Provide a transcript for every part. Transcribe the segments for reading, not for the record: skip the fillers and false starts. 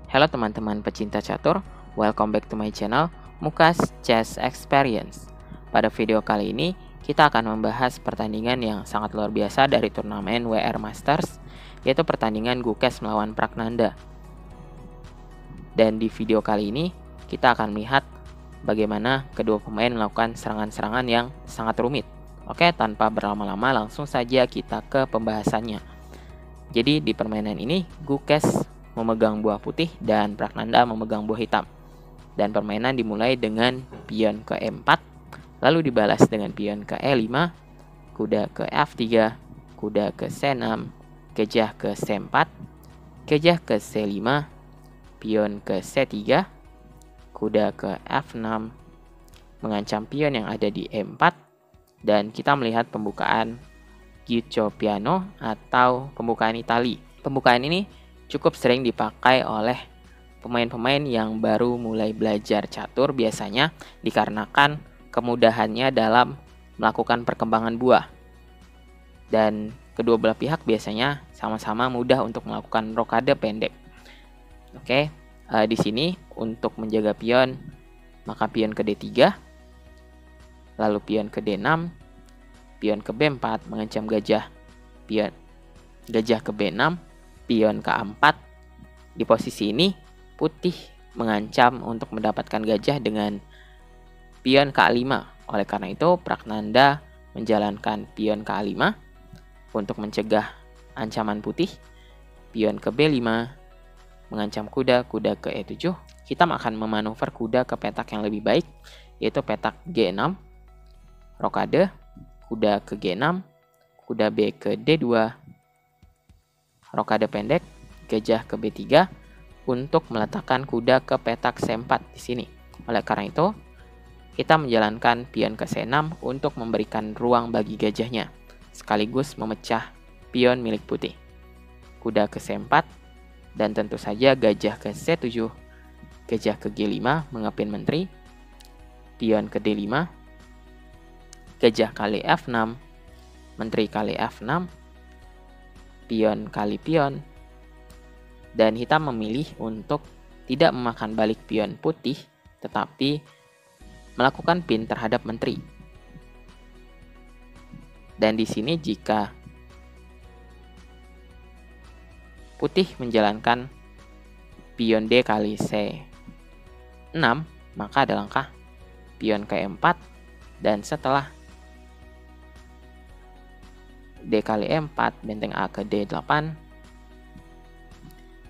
Halo teman-teman pecinta catur, welcome back to my channel Mukas Chess Experience. Pada video kali ini, kita akan membahas pertandingan yang sangat luar biasa dari turnamen WR Masters, yaitu pertandingan Gukes melawan Pragnanda. Dan di video kali ini, kita akan melihat bagaimana kedua pemain melakukan serangan-serangan yang sangat rumit. Oke, tanpa berlama-lama langsung saja kita ke pembahasannya. Jadi di permainan ini, Gukes memegang buah putih dan Pragnanda memegang buah hitam. Dan permainan dimulai dengan pion ke E4, lalu dibalas dengan pion ke E5, kuda ke F3, kuda ke C6, gajah ke C4, gajah ke C5, pion ke C3, kuda ke F6, mengancam pion yang ada di E4, dan kita melihat pembukaan Guiccio Piano atau pembukaan Itali. Pembukaan ini cukup sering dipakai oleh pemain-pemain yang baru mulai belajar catur biasanya dikarenakan kemudahannya dalam melakukan perkembangan buah. Dan kedua belah pihak biasanya sama-sama mudah untuk melakukan rokade pendek. Oke, di sini untuk menjaga pion, maka pion ke D3, lalu pion ke D6, pion ke B4 mengancam gajah, pion gajah ke B6, pion ke A4. Di posisi ini putih mengancam untuk mendapatkan gajah dengan pion ke A5. Oleh karena itu Pragnanda menjalankan pion ke A5 untuk mencegah ancaman putih. Pion ke B5 mengancam kuda ke E7. Hitam akan memanuver kuda ke petak yang lebih baik, yaitu petak G6, rokade, kuda ke G6, kuda B ke D2, rokade pendek, gajah ke B3 untuk meletakkan kuda ke petak C4 di sini. Oleh karena itu, kita menjalankan pion ke C6 untuk memberikan ruang bagi gajahnya, sekaligus memecah pion milik putih. Kuda ke C4, dan tentu saja gajah ke C7, gajah ke G5 mengepin menteri, pion ke D5, gajah kali F6, menteri kali F6, pion kali pion, dan hitam memilih untuk tidak memakan balik pion putih tetapi melakukan pin terhadap menteri. Dan di sini jika putih menjalankan pion D kali C6, maka ada langkah pion ke E4, dan setelah D kali E4, benteng A ke D8,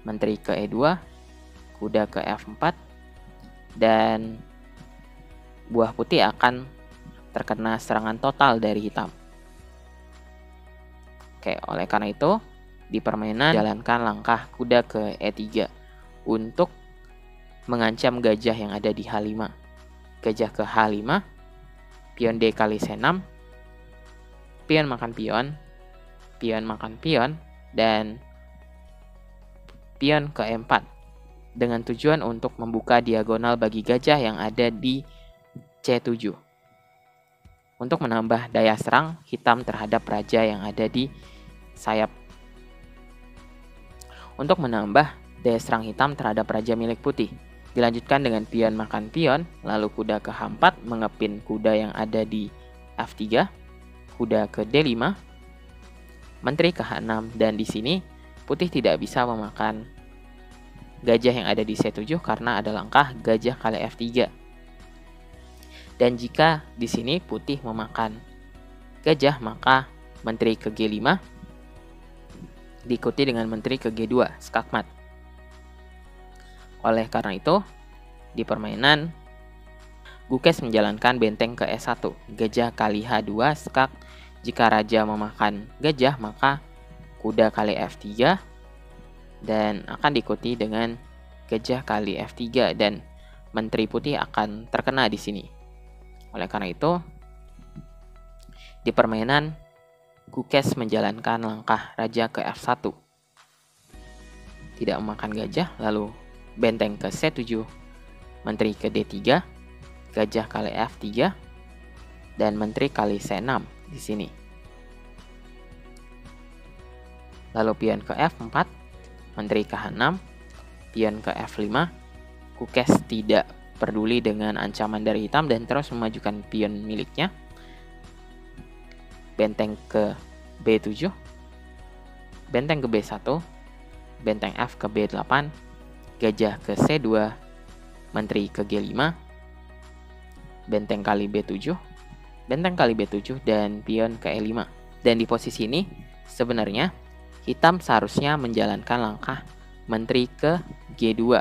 menteri ke E2, kuda ke F4, dan buah putih akan terkena serangan total dari hitam. Oke, oleh karena itu di permainan jalankan langkah kuda ke E3 untuk mengancam gajah yang ada di H5. Gajah ke H5, pion D kali C6, pion makan pion, dan pion ke E4 dengan tujuan untuk membuka diagonal bagi gajah yang ada di C7 untuk menambah daya serang hitam terhadap raja yang ada di sayap. Untuk menambah daya serang hitam terhadap raja milik putih, dilanjutkan dengan pion makan pion, lalu kuda ke H4 mengepin kuda yang ada di F3, kuda ke D5, menteri ke H6, dan di sini putih tidak bisa memakan gajah yang ada di C7 karena ada langkah gajah kali F3. Dan jika di sini putih memakan gajah, maka menteri ke G5 diikuti dengan menteri ke G2, skakmat. Oleh karena itu, di permainan Gukes menjalankan benteng ke E1, gajah kali H2, skak. Jika raja memakan gajah, maka kuda kali F3, dan akan diikuti dengan gajah kali F3, dan menteri putih akan terkena di sini. Oleh karena itu, di permainan Gukes menjalankan langkah raja ke F1, tidak memakan gajah, lalu benteng ke C7, menteri ke D3, gajah kali F3, dan menteri kali C6 di sini. Lalu pion ke F4, menteri ke H6, pion ke F5. Kukes tidak peduli dengan ancaman dari hitam dan terus memajukan pion miliknya. Benteng ke B7, benteng ke B1, benteng F ke B8, gajah ke C2, menteri ke G5, benteng kali B7, benteng kali B7, dan pion ke E5. Dan di posisi ini sebenarnya hitam seharusnya menjalankan langkah menteri ke G2.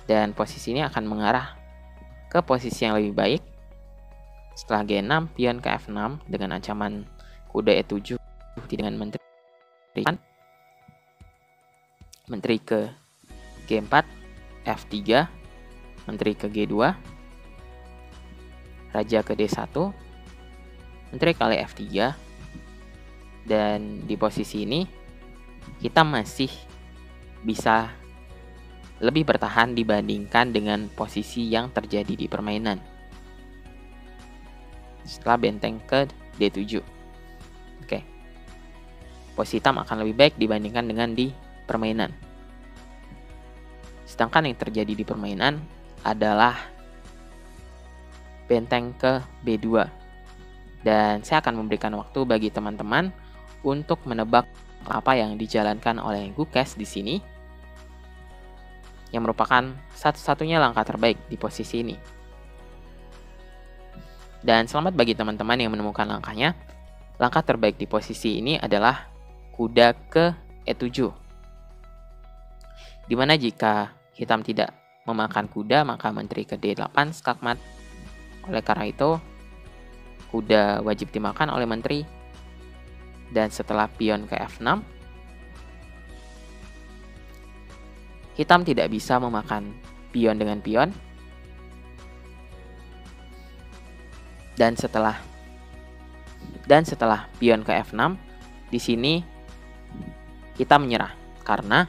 Dan posisi ini akan mengarah ke posisi yang lebih baik. Setelah G6, pion ke F6 dengan ancaman kuda E7 dengan menteri ke G4, F3, menteri ke G2, raja ke D1, menteri kali F3, dan di posisi ini kita masih bisa lebih bertahan dibandingkan dengan posisi yang terjadi di permainan. Setelah benteng ke D7. Oke. Posisi hitam akan lebih baik dibandingkan dengan di permainan. Sedangkan yang terjadi di permainan adalah benteng ke B2. Dan saya akan memberikan waktu bagi teman-teman untuk menebak apa yang dijalankan oleh Gukes di sini, yang merupakan satu-satunya langkah terbaik di posisi ini. Dan selamat bagi teman-teman yang menemukan langkahnya. Langkah terbaik di posisi ini adalah kuda ke E7. Dimana jika hitam tidak memakan kuda, maka menteri ke D8 skakmat. Oleh karena itu, kuda wajib dimakan oleh menteri. Dan setelah pion ke F6, hitam tidak bisa memakan pion dengan pion. Dan setelah pion ke F6, di sini hitam menyerah karena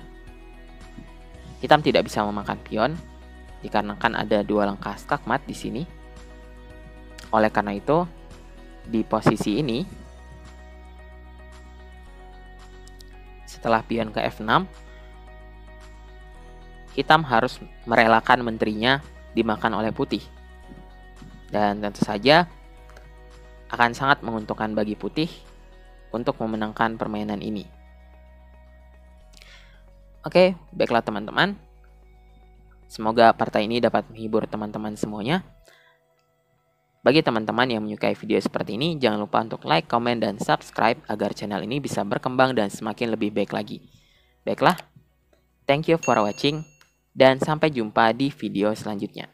hitam tidak bisa memakan pion dikarenakan ada dua langkah skakmat di sini. Oleh karena itu, di posisi ini setelah pion ke F6, hitam harus merelakan menterinya dimakan oleh putih. Dan tentu saja akan sangat menguntungkan bagi putih untuk memenangkan permainan ini. Oke, baiklah teman-teman. Semoga partai ini dapat menghibur teman-teman semuanya. Bagi teman-teman yang menyukai video seperti ini, jangan lupa untuk like, komen, dan subscribe agar channel ini bisa berkembang dan semakin lebih baik lagi. Baiklah, thank you for watching, dan sampai jumpa di video selanjutnya.